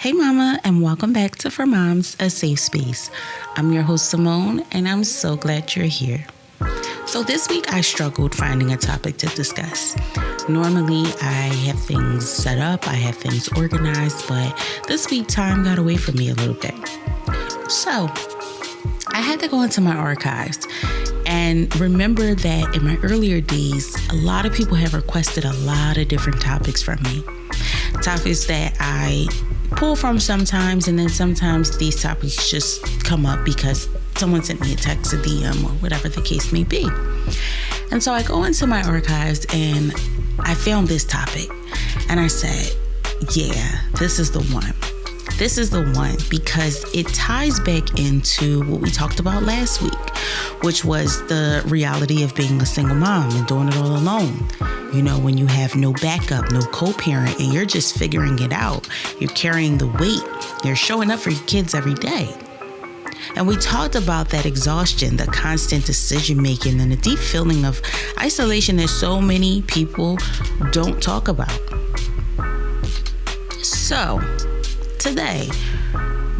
Hey mama, and welcome back to For Moms, a safe space. I'm your host Simone, and I'm so glad you're here. So this week I struggled finding a topic to discuss. Normally I have things set up, I have things organized, but this week time got away from me a little bit. So I had to go into my archives and remember that in my earlier days, a lot of people have requested a lot of different topics from me. Topics that I pull from sometimes, and then sometimes these topics just come up because someone sent me a text, a DM, or whatever the case may be. And so I go into my archives and I found this topic and I said, yeah, this is the one. This is the one because it ties back into what we talked about last week, which was the reality of being a single mom and doing it all alone. You know, when you have no backup, no co-parent, and you're just figuring it out. You're carrying the weight. You're showing up for your kids every day. And we talked about that exhaustion, the constant decision making, and the deep feeling of isolation that so many people don't talk about. So today,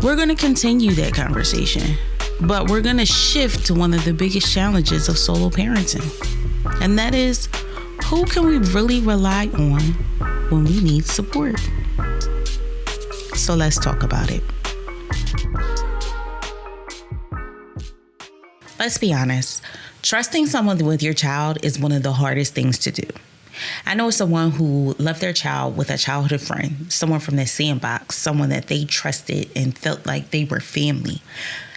we're going to continue that conversation, but we're going to shift to one of the biggest challenges of solo parenting. And that is, who can we really rely on when we need support? So let's talk about it. Let's be honest. Trusting someone with your child is one of the hardest things to do. I know someone who left their child with a childhood friend, someone from their sandbox, someone that they trusted and felt like they were family.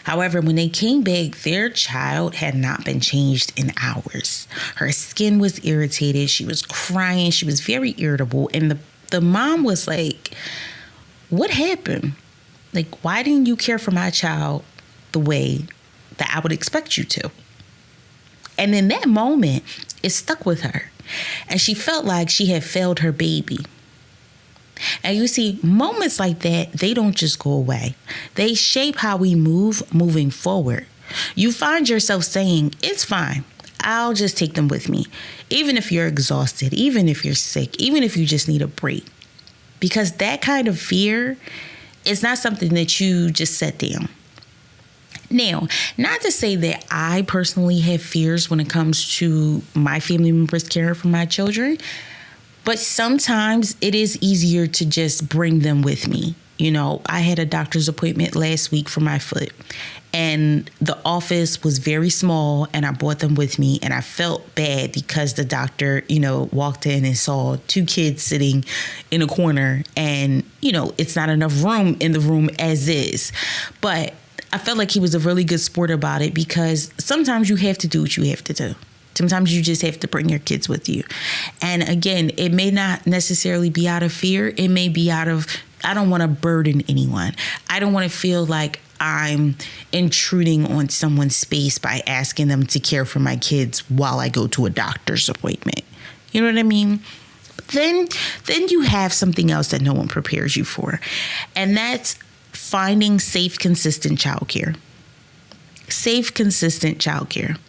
However, when they came back, their child had not been changed in hours. Her skin was irritated. She was crying. She was very irritable. And the mom was like, what happened? Like, why didn't you care for my child the way that I would expect you to? And in that moment, it stuck with her. And she felt like she had failed her baby. And you see, moments like that, they don't just go away. They shape how we move moving forward. You find yourself saying, it's fine. I'll just take them with me. Even if you're exhausted, even if you're sick, even if you just need a break. Because that kind of fear is not something that you just set down. Now, not to say that I personally have fears when it comes to my family members caring for my children, but sometimes it is easier to just bring them with me. You know, I had a doctor's appointment last week for my foot, and the office was very small, and I brought them with me, and I felt bad because the doctor, walked in and saw two kids sitting in a corner, and, it's not enough room in the room as is. But I felt like he was a really good sport about it because sometimes you have to do what you have to do. Sometimes you just have to bring your kids with you. And again, it may not necessarily be out of fear. It may be out of, I don't want to burden anyone. I don't want to feel like I'm intruding on someone's space by asking them to care for my kids while I go to a doctor's appointment. You know what I mean? Then you have something else that no one prepares you for. And that's finding safe, consistent childcare. Safe, consistent childcare.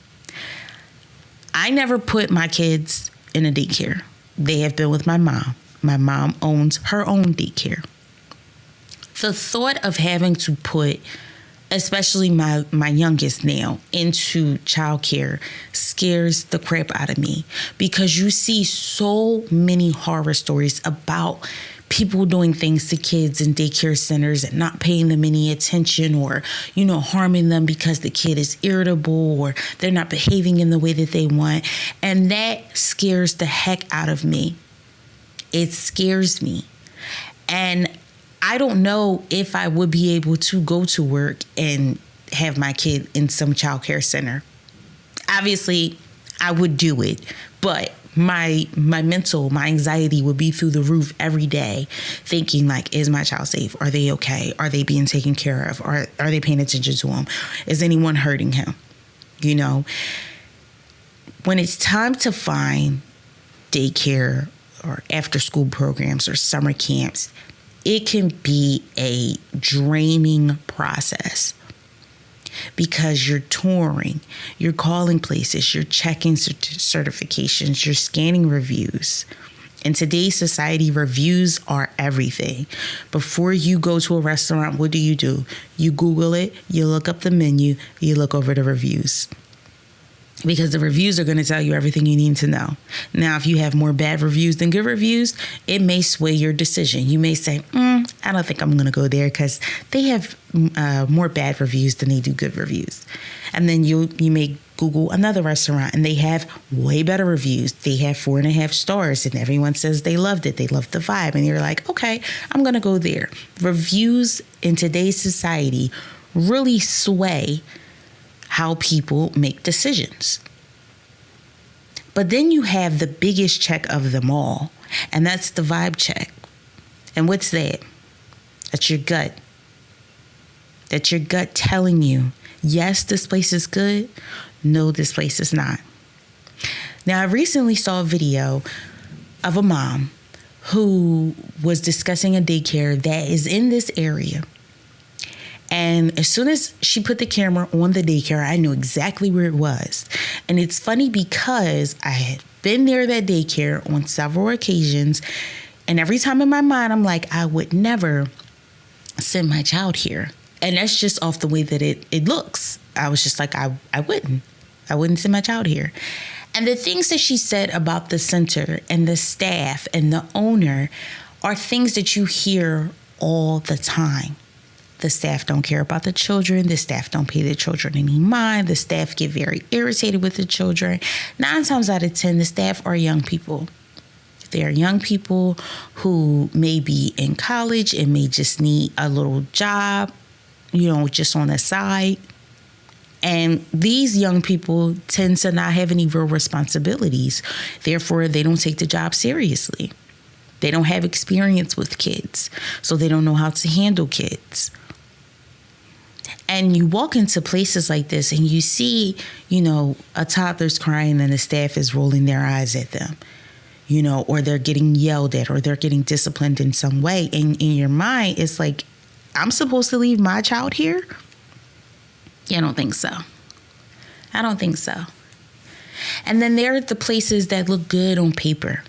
I never put my kids in a daycare. They have been with my mom. My mom owns her own daycare. The thought of having to put, especially my youngest now, into childcare scares the crap out of me because you see so many horror stories about people doing things to kids in daycare centers and not paying them any attention or, harming them because the kid is irritable or they're not behaving in the way that they want. And that scares the heck out of me. It scares me. And I don't know if I would be able to go to work and have my kid in some childcare center. Obviously, I would do it, but my anxiety would be through the roof every day thinking like, is my child safe? Are they okay? Are they being taken care of? Are they paying attention to him? Is anyone hurting him? When it's time to find daycare or after school programs or summer camps, it can be a draining process. Because you're touring, you're calling places, you're checking certifications, you're scanning reviews. In today's society, reviews are everything. Before you go to a restaurant, what do? You Google it, you look up the menu, you look over the reviews. Because the reviews are going to tell you everything you need to know. Now, if you have more bad reviews than good reviews, it may sway your decision. You may say, I don't think I'm going to go there because they have more bad reviews than they do good reviews. And then you may Google another restaurant and they have way better reviews. They have 4.5 stars and everyone says they loved it. They loved the vibe. And you're like, okay, I'm going to go there. Reviews in today's society really sway how people make decisions. But then you have the biggest check of them all, and that's the vibe check. And what's that? That's your gut. That's your gut telling you, yes, this place is good. No, this place is not. Now, I recently saw a video of a mom who was discussing a daycare that is in this area. And as soon as she put the camera on the daycare, I knew exactly where it was. And it's funny because I had been there that daycare on several occasions. And every time in my mind, I'm like, I would never send my child here. And that's just off the way that it looks. I was just like, I wouldn't send my child here. And the things that she said about the center and the staff and the owner are things that you hear all the time. The staff don't care about the children. The staff don't pay the children any mind. The staff get very irritated with the children. 9 times out of 10, the staff are young people. They are young people who may be in college and may just need a little job, just on the side. And these young people tend to not have any real responsibilities. Therefore, they don't take the job seriously. They don't have experience with kids, so they don't know how to handle kids. And you walk into places like this and you see, a toddler's crying and the staff is rolling their eyes at them, or they're getting yelled at or they're getting disciplined in some way. And in your mind, it's like, I'm supposed to leave my child here? Yeah, I don't think so. And then there are the places that look good on paper,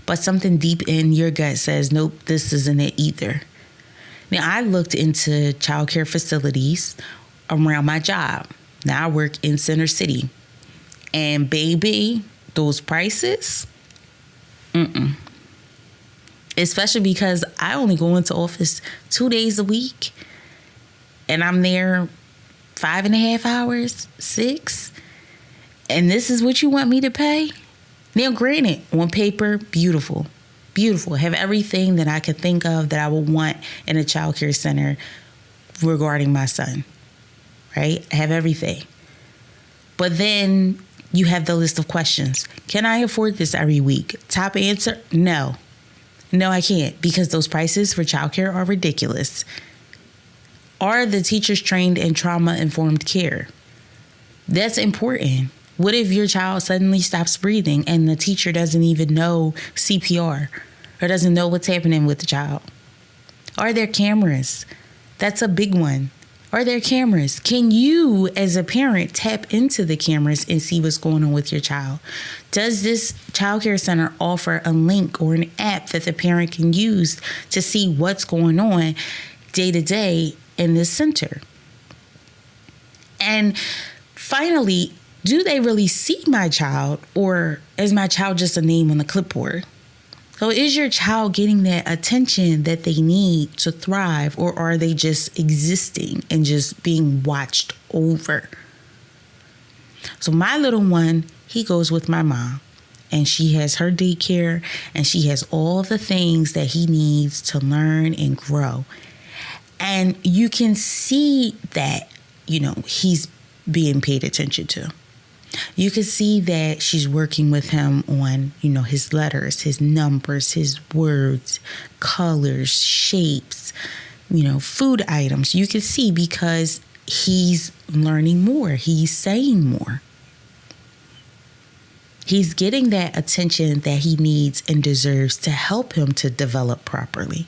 but something deep in your gut says, nope, this isn't it either. Now, I looked into childcare facilities around my job. Now I work in Center City. And baby, those prices, especially because I only go into office 2 days a week. And I'm there 5.5 hours, 6. And this is what you want me to pay? Now, granted, on paper, beautiful. Have everything that I could think of that I would want in a child care center regarding my son, right? I have everything. But then you have the list of questions. Can I afford this every week? Top answer, no. No, I can't, because those prices for childcare are ridiculous. Are the teachers trained in trauma-informed care? That's important. What if your child suddenly stops breathing and the teacher doesn't even know CPR or doesn't know what's happening with the child? Are there cameras? That's a big one. Are there cameras? Can you, as a parent, tap into the cameras and see what's going on with your child? Does this childcare center offer a link or an app that the parent can use to see what's going on day to day in this center? And finally, do they really see my child, or is my child just a name on the clipboard? So is your child getting that attention that they need to thrive, or are they just existing and just being watched over? So my little one, he goes with my mom, and she has her daycare, and she has all the things that he needs to learn and grow. And you can see that, he's being paid attention to. You can see that she's working with him on, his letters, his numbers, his words, colors, shapes, food items. You can see because he's learning more. He's saying more. He's getting that attention that he needs and deserves to help him to develop properly.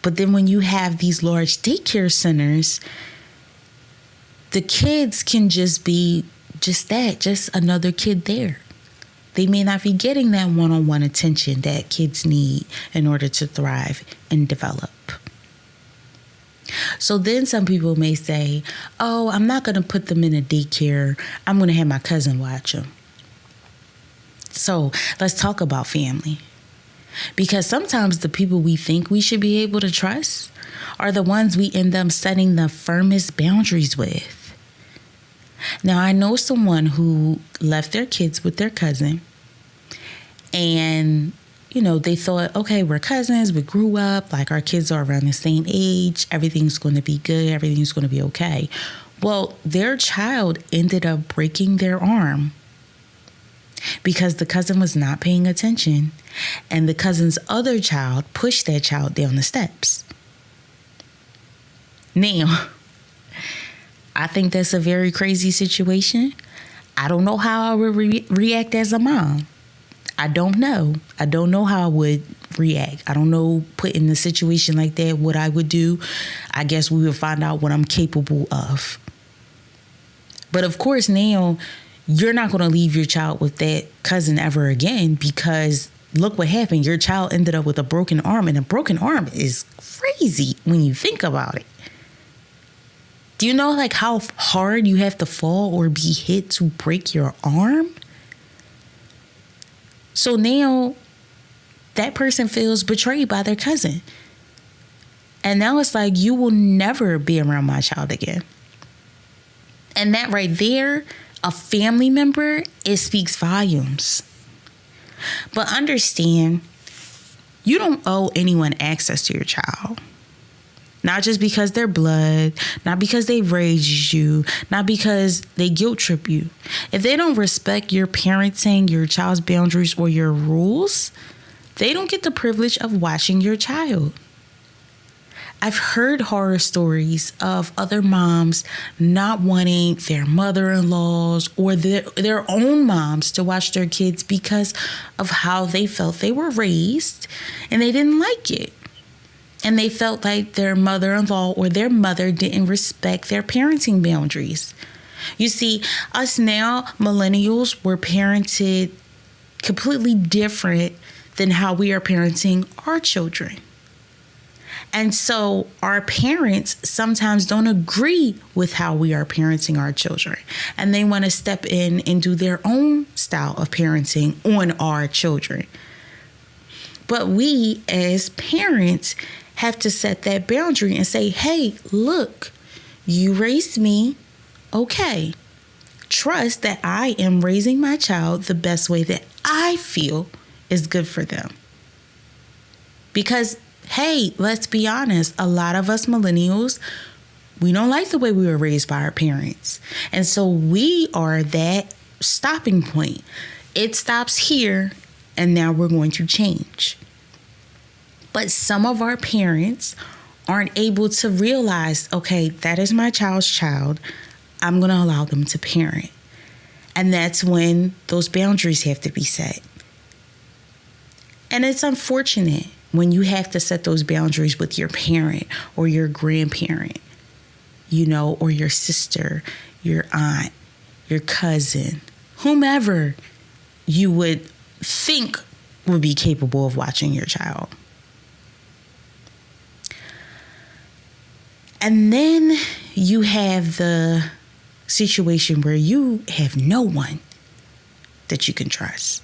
But then when you have these large daycare centers, the kids can just be just another kid there. They may not be getting that one-on-one attention that kids need in order to thrive and develop. So then some people may say, oh, I'm not going to put them in a daycare. I'm going to have my cousin watch them. So let's talk about family. Because sometimes the people we think we should be able to trust are the ones we end up setting the firmest boundaries with. Now, I know someone who left their kids with their cousin, and they thought, okay, we're cousins, we grew up, like our kids are around the same age, everything's going to be good, everything's going to be okay. Well, their child ended up breaking their arm because the cousin was not paying attention, and the cousin's other child pushed that child down the steps. Now, I think that's a very crazy situation. I don't know how I would react as a mom. I don't know. I don't know how I would react. I don't know, put in a situation like that, what I would do. I guess we would find out what I'm capable of. But of course, now you're not going to leave your child with that cousin ever again, because look what happened. Your child ended up with a broken arm, and a broken arm is crazy when you think about it. Do you know like how hard you have to fall or be hit to break your arm? So now that person feels betrayed by their cousin. And now it's like, you will never be around my child again. And that right there, a family member, it speaks volumes. But understand, you don't owe anyone access to your child. Not just because they're blood, not because they raised you, not because they guilt trip you. If they don't respect your parenting, your child's boundaries, or your rules, they don't get the privilege of watching your child. I've heard horror stories of other moms not wanting their mother-in-laws or their own moms to watch their kids because of how they felt they were raised, and they didn't like it. And they felt like their mother-in-law or their mother didn't respect their parenting boundaries. You see, us now, millennials, were parented completely different than how we are parenting our children. And so our parents sometimes don't agree with how we are parenting our children. And they want to step in and do their own style of parenting on our children. But we as parents have to set that boundary and say, hey, look, you raised me. Okay. Trust that I am raising my child the best way that I feel is good for them. Because, hey, let's be honest, a lot of us millennials, we don't like the way we were raised by our parents. And so we are that stopping point. It stops here, and now we're going to change. But some of our parents aren't able to realize, okay, that is my child's child. I'm going to allow them to parent. And that's when those boundaries have to be set. And it's unfortunate when you have to set those boundaries with your parent or your grandparent, or your sister, your aunt, your cousin, whomever you would think would be capable of watching your child. And then you have the situation where you have no one that you can trust,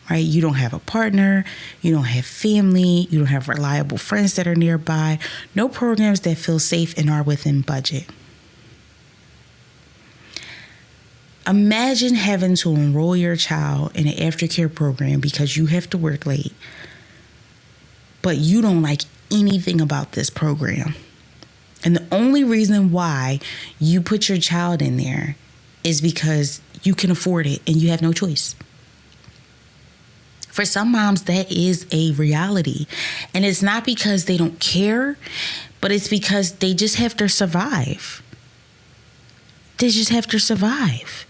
right? You don't have a partner, you don't have family, you don't have reliable friends that are nearby, no programs that feel safe and are within budget. Imagine having to enroll your child in an aftercare program because you have to work late, but you don't like anything about this program. And the only reason why you put your child in there is because you can afford it and you have no choice. For some moms, that is a reality. And it's not because they don't care, but it's because they just have to survive. They just have to survive.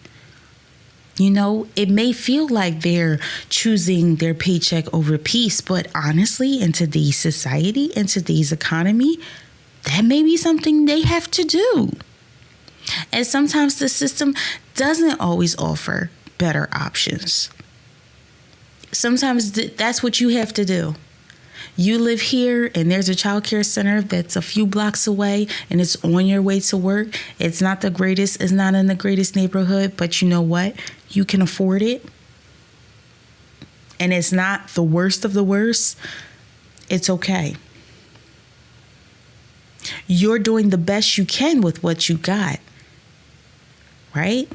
It may feel like they're choosing their paycheck over peace, but honestly, in today's society, in today's economy, that may be something they have to do. And sometimes the system doesn't always offer better options. Sometimes that's what you have to do. You live here and there's a childcare center that's a few blocks away and it's on your way to work. It's not the greatest. It's not in the greatest neighborhood, but you know what? You can afford it. And it's not the worst of the worst. It's okay. You're doing the best you can with what you got, right?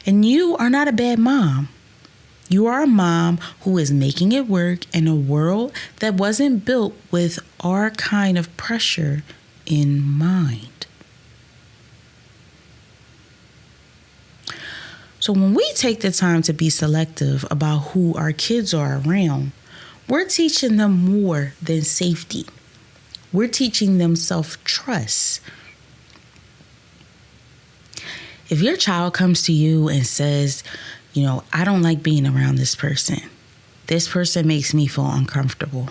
And you are not a bad mom. You are a mom who is making it work in a world that wasn't built with our kind of pressure in mind. So when we take the time to be selective about who our kids are around, we're teaching them more than safety. We're teaching them self-trust. If your child comes to you and says, I don't like being around this person. This person makes me feel uncomfortable.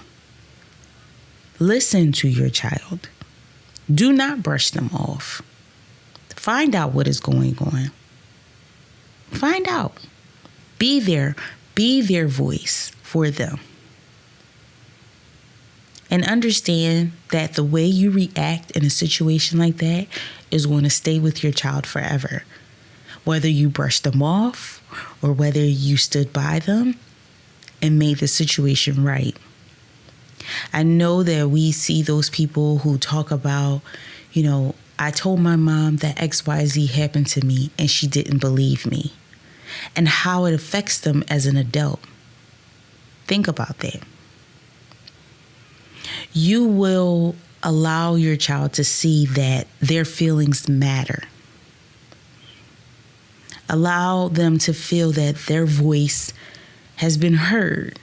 Listen to your child. Do not brush them off. Find out what is going on. Find out. Be there. Be their voice for them. And understand that the way you react in a situation like that is going to stay with your child forever. Whether you brushed them off or whether you stood by them and made the situation right. I know that we see those people who talk about, I told my mom that XYZ happened to me and she didn't believe me, and how it affects them as an adult. Think about that. You will allow your child to see that their feelings matter. Allow them to feel that their voice has been heard.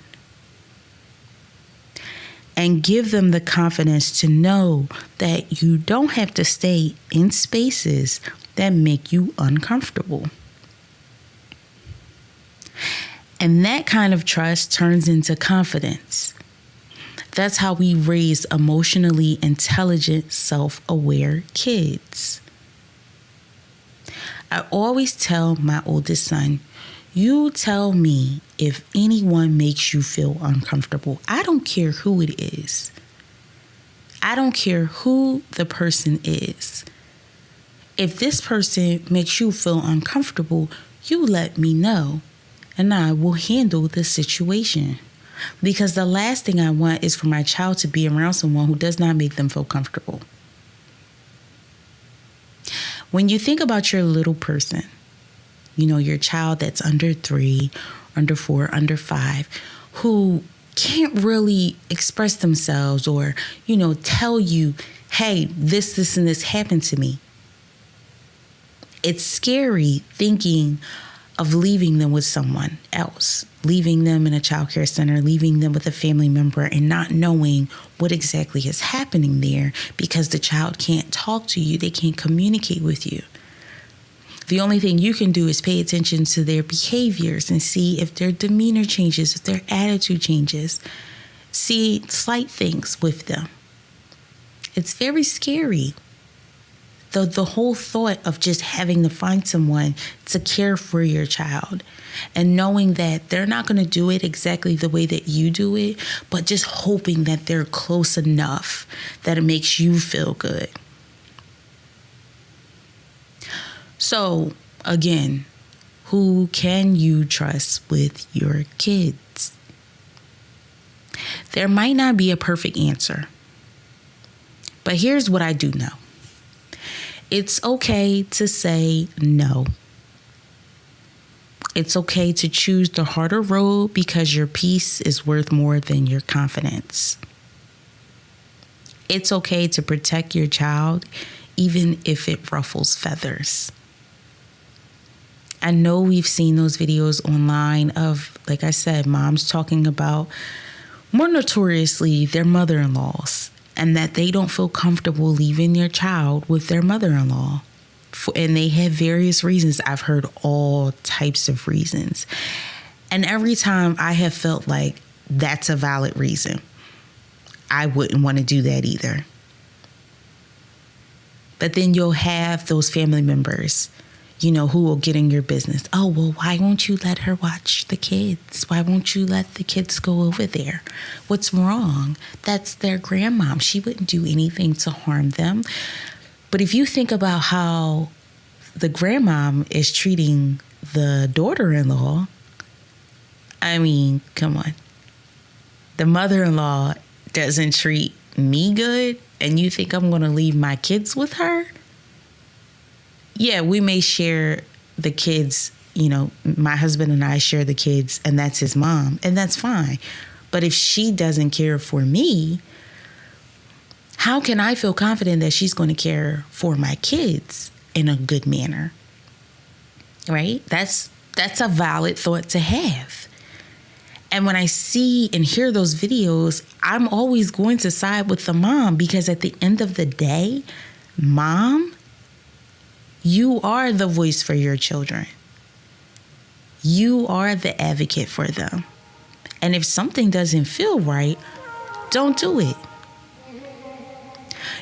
And give them the confidence to know that you don't have to stay in spaces that make you uncomfortable. And that kind of trust turns into confidence. That's how we raise emotionally intelligent, self-aware kids. I always tell my oldest son, you tell me if anyone makes you feel uncomfortable. I don't care who it is. I don't care who the person is. If this person makes you feel uncomfortable, you let me know and I will handle the situation. Because the last thing I want is for my child to be around someone who does not make them feel comfortable. When you think about your little person, your child that's under 3, under 4, under 5, who can't really express themselves or, tell you, hey, this, and this happened to me. It's scary thinking of leaving them with someone else, leaving them in a childcare center, leaving them with a family member and not knowing what exactly is happening there because the child can't talk to you. They can't communicate with you. The only thing you can do is pay attention to their behaviors and see if their demeanor changes, if their attitude changes. See slight things with them. It's very scary. The whole thought of just having to find someone to care for your child and knowing that they're not going to do it exactly the way that you do it, but just hoping that they're close enough that it makes you feel good. So, again, who can you trust with your kids? There might not be a perfect answer, but here's what I do know. It's okay to say no. It's okay to choose the harder road because your peace is worth more than your confidence. It's okay to protect your child even if it ruffles feathers. I know we've seen those videos online of, like I said, moms talking about more notoriously their mother-in-laws and that they don't feel comfortable leaving their child with their mother-in-law. And they have various reasons. I've heard all types of reasons. And every time I have felt like that's a valid reason. I wouldn't want to do that either. But then you'll have those family members, who will get in your business. Oh, well, why won't you let her watch the kids? Why won't you let the kids go over there? What's wrong? That's their grandmom. She wouldn't do anything to harm them. But if you think about how the grandmom is treating the daughter-in-law, I mean, come on. The mother-in-law doesn't treat me good, and you think I'm going to leave my kids with her? Yeah, we may share the kids, my husband and I share the kids, and that's his mom, and that's fine. But if she doesn't care for me, how can I feel confident that she's going to care for my kids in a good manner? Right? That's a valid thought to have. And when I see and hear those videos, I'm always going to side with the mom, because at the end of the day, mom, you are the voice for your children. You are the advocate for them. And if something doesn't feel right, don't do it.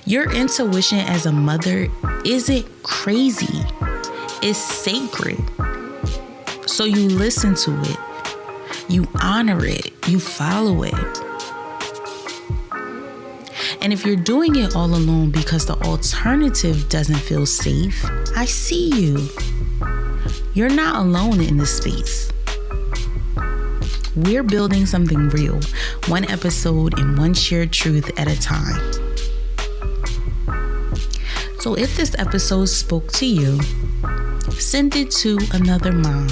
Your intuition as a mother isn't crazy. It's sacred. So you listen to it. You honor it. You follow it. And if you're doing it all alone because the alternative doesn't feel safe, I see you. You're not alone in this space. We're building something real, one episode and one shared truth at a time. So if this episode spoke to you, send it to another mom.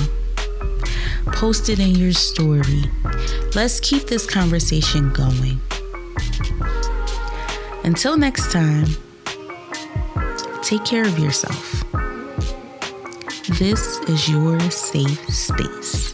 Post it in your story. Let's keep this conversation going. Until next time, take care of yourself. This is your safe space.